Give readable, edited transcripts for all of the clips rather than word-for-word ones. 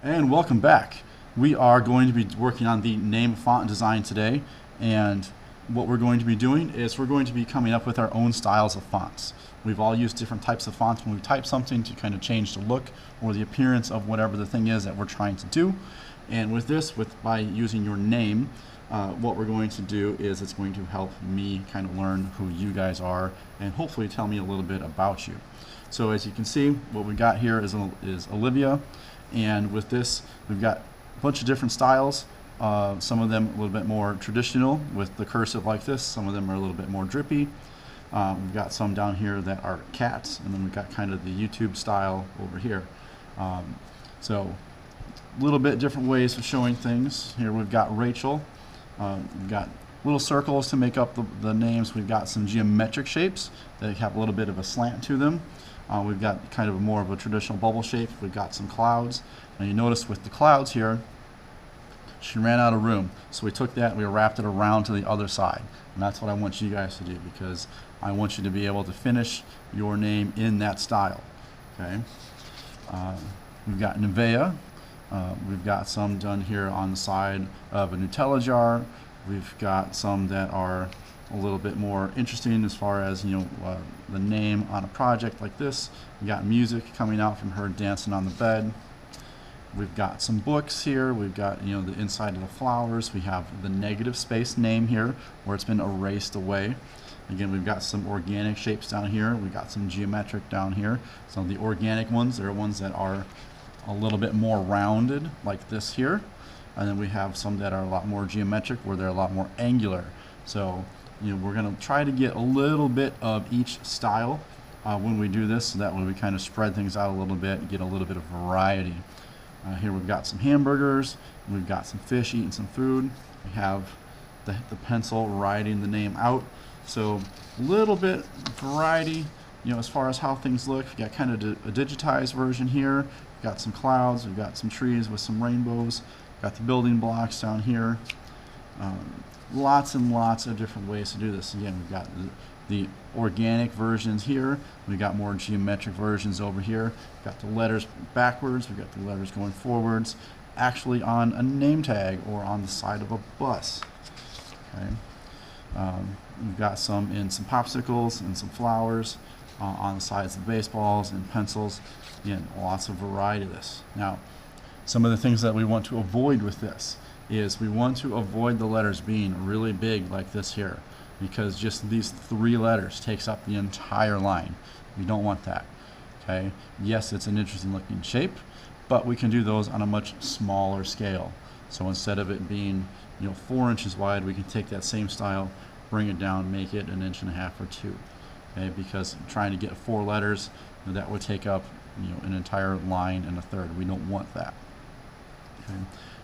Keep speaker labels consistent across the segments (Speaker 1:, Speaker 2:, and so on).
Speaker 1: And welcome back. We are going to be working on the name font design today, and what we're going to be doing is we're going to be coming up with our own styles of fonts. We've all used different types of fonts when we type something to kind of change the look or the appearance of whatever the thing is that we're trying to do. And with this, by using your name, what we're going to do is it's going to help me kind of learn who you guys are and hopefully tell me a little bit about you. So as you can see, what we got here is Olivia. And with this, we've got a bunch of different styles. Some of them a little bit more traditional with the cursive like this. Some of them are a little bit more drippy. We've got some down here that are cats, and then we've got kind of the YouTube style over here. So a little bit different ways of showing things. Here we've got Rachel. We've got little circles to make up the names. We've got some geometric shapes that have a little bit of a slant to them. We've got kind of more of a traditional bubble shape. We've got some clouds. Now you notice with the clouds here, she ran out of room. So we took that and we wrapped it around to the other side. And that's what I want you guys to do, because I want you to be able to finish your name in that style. Okay. We've got Nevea. We've got some done here on the side of a Nutella jar. We've got some that are a little bit more interesting as far as the name on a project like this. We got music coming out from her dancing on the bed. We've got some books here. We've got the inside of the flowers. We have the negative space name here where it's been erased away. Again, we've got some organic shapes down here. We've got some geometric down here. Some of the organic ones are ones that are a little bit more rounded like this here. And then we have some that are a lot more geometric where they're a lot more angular. So we're going to try to get a little bit of each style when we do this, so that way we kind of spread things out a little bit and get a little bit of variety. Here we've got some hamburgers, we've got some fish eating some food, we have the pencil writing the name out. So a little bit variety, as far as how things look. We've got kind of a digitized version here. We've got some clouds, we've got some trees with some rainbows, got the building blocks down here. Lots and lots of different ways to do this. Again, we've got the organic versions here. We've got more geometric versions over here. We've got the letters backwards. We've got the letters going forwards, actually on a name tag or on the side of a bus. Okay. We've got some in some popsicles and some flowers on the sides of baseballs and pencils. Again, lots of variety of this. Now, some of the things that we want to avoid with this is we want to avoid the letters being really big like this here, because just these 3 letters takes up the entire line. We don't want that. Okay. Yes, it's an interesting looking shape, but we can do those on a much smaller scale. So instead of it being 4 inches wide, we can take that same style, bring it down, make it 1.5 inches or 2. Okay, because trying to get 4 letters, that would take up an entire line and a third. We don't want that. Okay.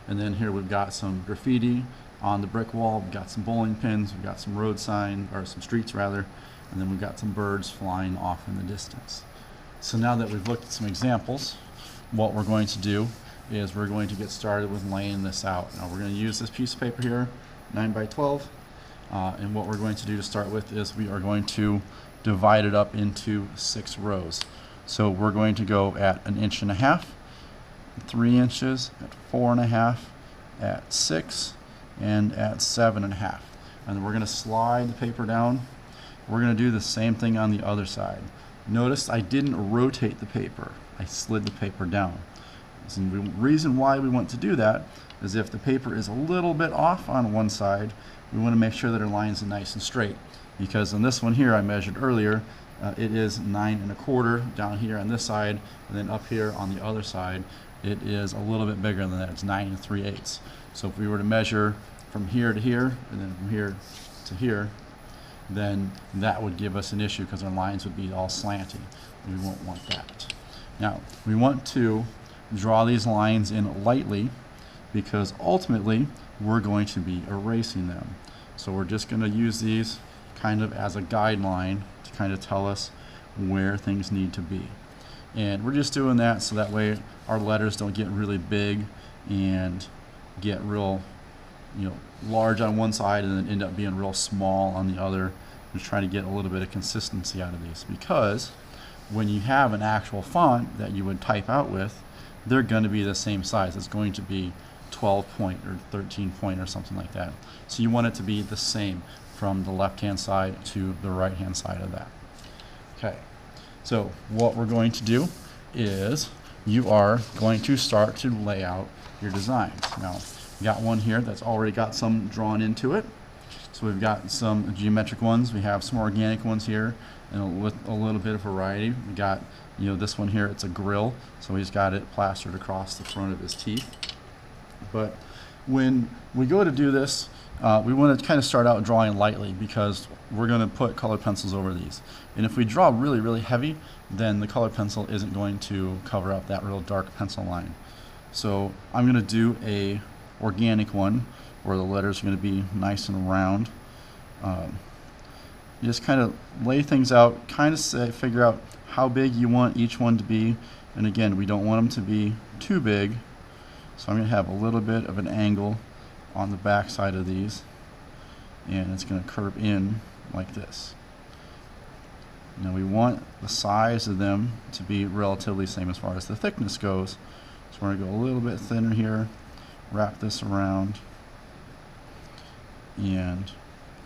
Speaker 1: And then here we've got some graffiti on the brick wall. We've got some bowling pins. We've got some road sign, or some streets rather. And then we've got some birds flying off in the distance. So now that we've looked at some examples, what we're going to do is we're going to get started with laying this out. Now we're going to use this piece of paper here, 9 by 12. And what we're going to do to start with is we are going to divide it up into 6 rows. So we're going to go at 1.5 inches, 3 inches, at 4.5, at 6, and at 7.5. And then we're going to slide the paper down. We're going to do the same thing on the other side. Notice I didn't rotate the paper. I slid the paper down. And the reason why we want to do that is if the paper is a little bit off on one side, we want to make sure that our lines are nice and straight. Because on this one here I measured earlier, it is 9.25 down here on this side, and then up here on the other side it is a little bit bigger than that. It's 9 3/8. So if we were to measure from here to here and then from here to here, then that would give us an issue because our lines would be all slanty. We won't want that. Now we want to draw these lines in lightly, because ultimately we're going to be erasing them. So we're just going to use these kind of as a guideline to kind of tell us where things need to be. And we're just doing that so that way our letters don't get really big and get real large on one side and then end up being real small on the other. We're trying to get a little bit of consistency out of these, because when you have an actual font that you would type out with, they're going to be the same size. It's going to be 12 point or 13 point or something like that. So you want it to be the same from the left-hand side to the right-hand side of that. Okay, so what we're going to do is you are going to start to lay out your designs. Now, we got one here that's already got some drawn into it. So we've got some geometric ones. We have some organic ones here, and with a little bit of variety. We got, you know, this one here. It's a grill, so he's got it plastered across the front of his teeth. But when we go to do this, we want to kind of start out drawing lightly because we're going to put colored pencils over these. And if we draw really, really heavy, then the colored pencil isn't going to cover up that real dark pencil line. So I'm going to do a organic one where the letters are going to be nice and round. You just kind of lay things out, kind of figure out how big you want each one to be. And again, we don't want them to be too big. So I'm going to have a little bit of an angle on the back side of these, and it's going to curve in like this. Now we want the size of them to be relatively same as far as the thickness goes. So we're going to go a little bit thinner here, wrap this around, and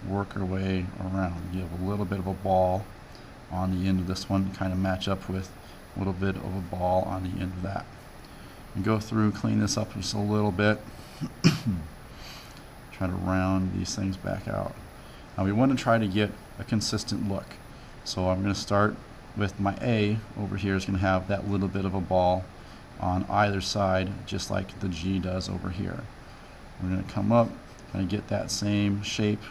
Speaker 1: work our way around. You have a little bit of a ball on the end of this one, kind of match up with a little bit of a ball on the end of that. And go through, clean this up just a little bit. Try to round these things back out. Now we want to try to get a consistent look. So I'm going to start with my A over here is going to have that little bit of a ball on either side, just like the G does over here. We're going to come up and get that same shape,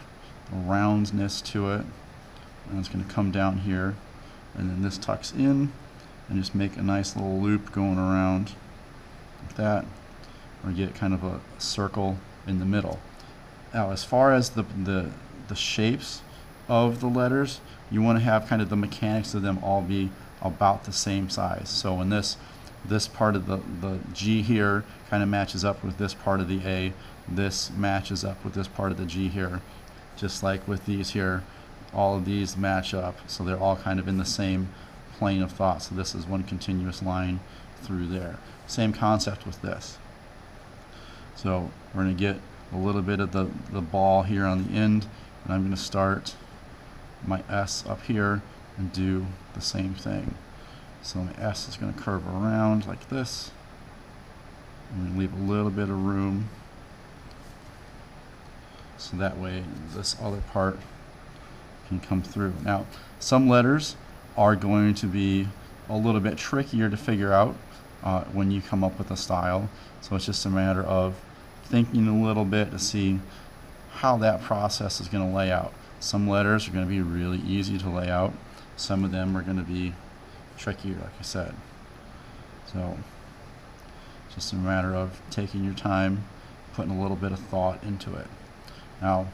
Speaker 1: roundness to it, and it's going to come down here, and then this tucks in, and just make a nice little loop going around like that, or get kind of a circle in the middle. Now, as far as the shapes of the letters, you want to have kind of the mechanics of them all be about the same size. So in this part of the G here kind of matches up with this part of the A. This matches up with this part of the G here. Just like with these here, all of these match up. So they're all kind of in the same plane of thought. So this is one continuous line through there. Same concept with this. So we're going to get a little bit of the ball here on the end, and I'm going to start my S up here and do the same thing. So my S is going to curve around like this. I'm going to leave a little bit of room so that way this other part can come through. Now, some letters are going to be a little bit trickier to figure out when you come up with a style. So it's just a matter of thinking a little bit to see how that process is going to lay out. Some letters are going to be really easy to lay out. Some of them are going to be trickier, like I said. So it's just a matter of taking your time, putting a little bit of thought into it. Now,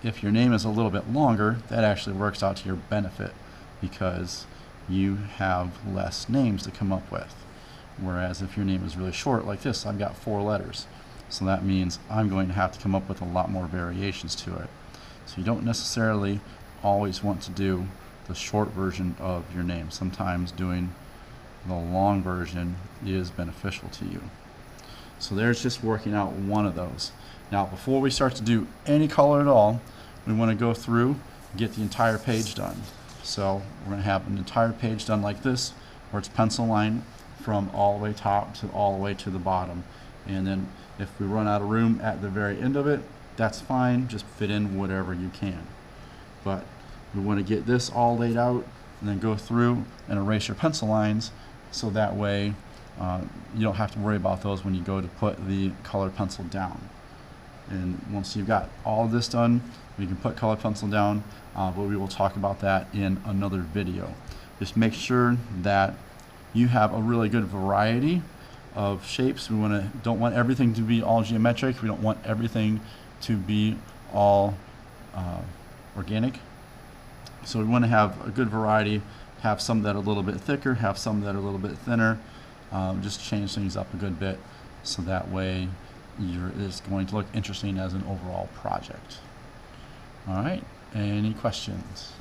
Speaker 1: if your name is a little bit longer, that actually works out to your benefit because you have less names to come up with. Whereas if your name is really short, like this, I've got 4 letters. So that means I'm going to have to come up with a lot more variations to it. So you don't necessarily always want to do the short version of your name. Sometimes doing the long version is beneficial to you. So there's just working out one of those. Now, before we start to do any color at all, we want to go through and get the entire page done. So we're going to have an entire page done like this, where it's pencil line from all the way top to all the way to the bottom. And then if we run out of room at the very end of it, that's fine, just fit in whatever you can. But we want to get this all laid out and then go through and erase your pencil lines so that way you don't have to worry about those when you go to put the colored pencil down. And once you've got all of this done, we can put colored pencil down, but we will talk about that in another video. Just make sure that you have a really good variety of shapes. We don't want everything to be all geometric. We don't want everything to be all organic. So we want to have a good variety, have some that are a little bit thicker, have some that are a little bit thinner, just change things up a good bit so that way it's going to look interesting as an overall project. All right, any questions?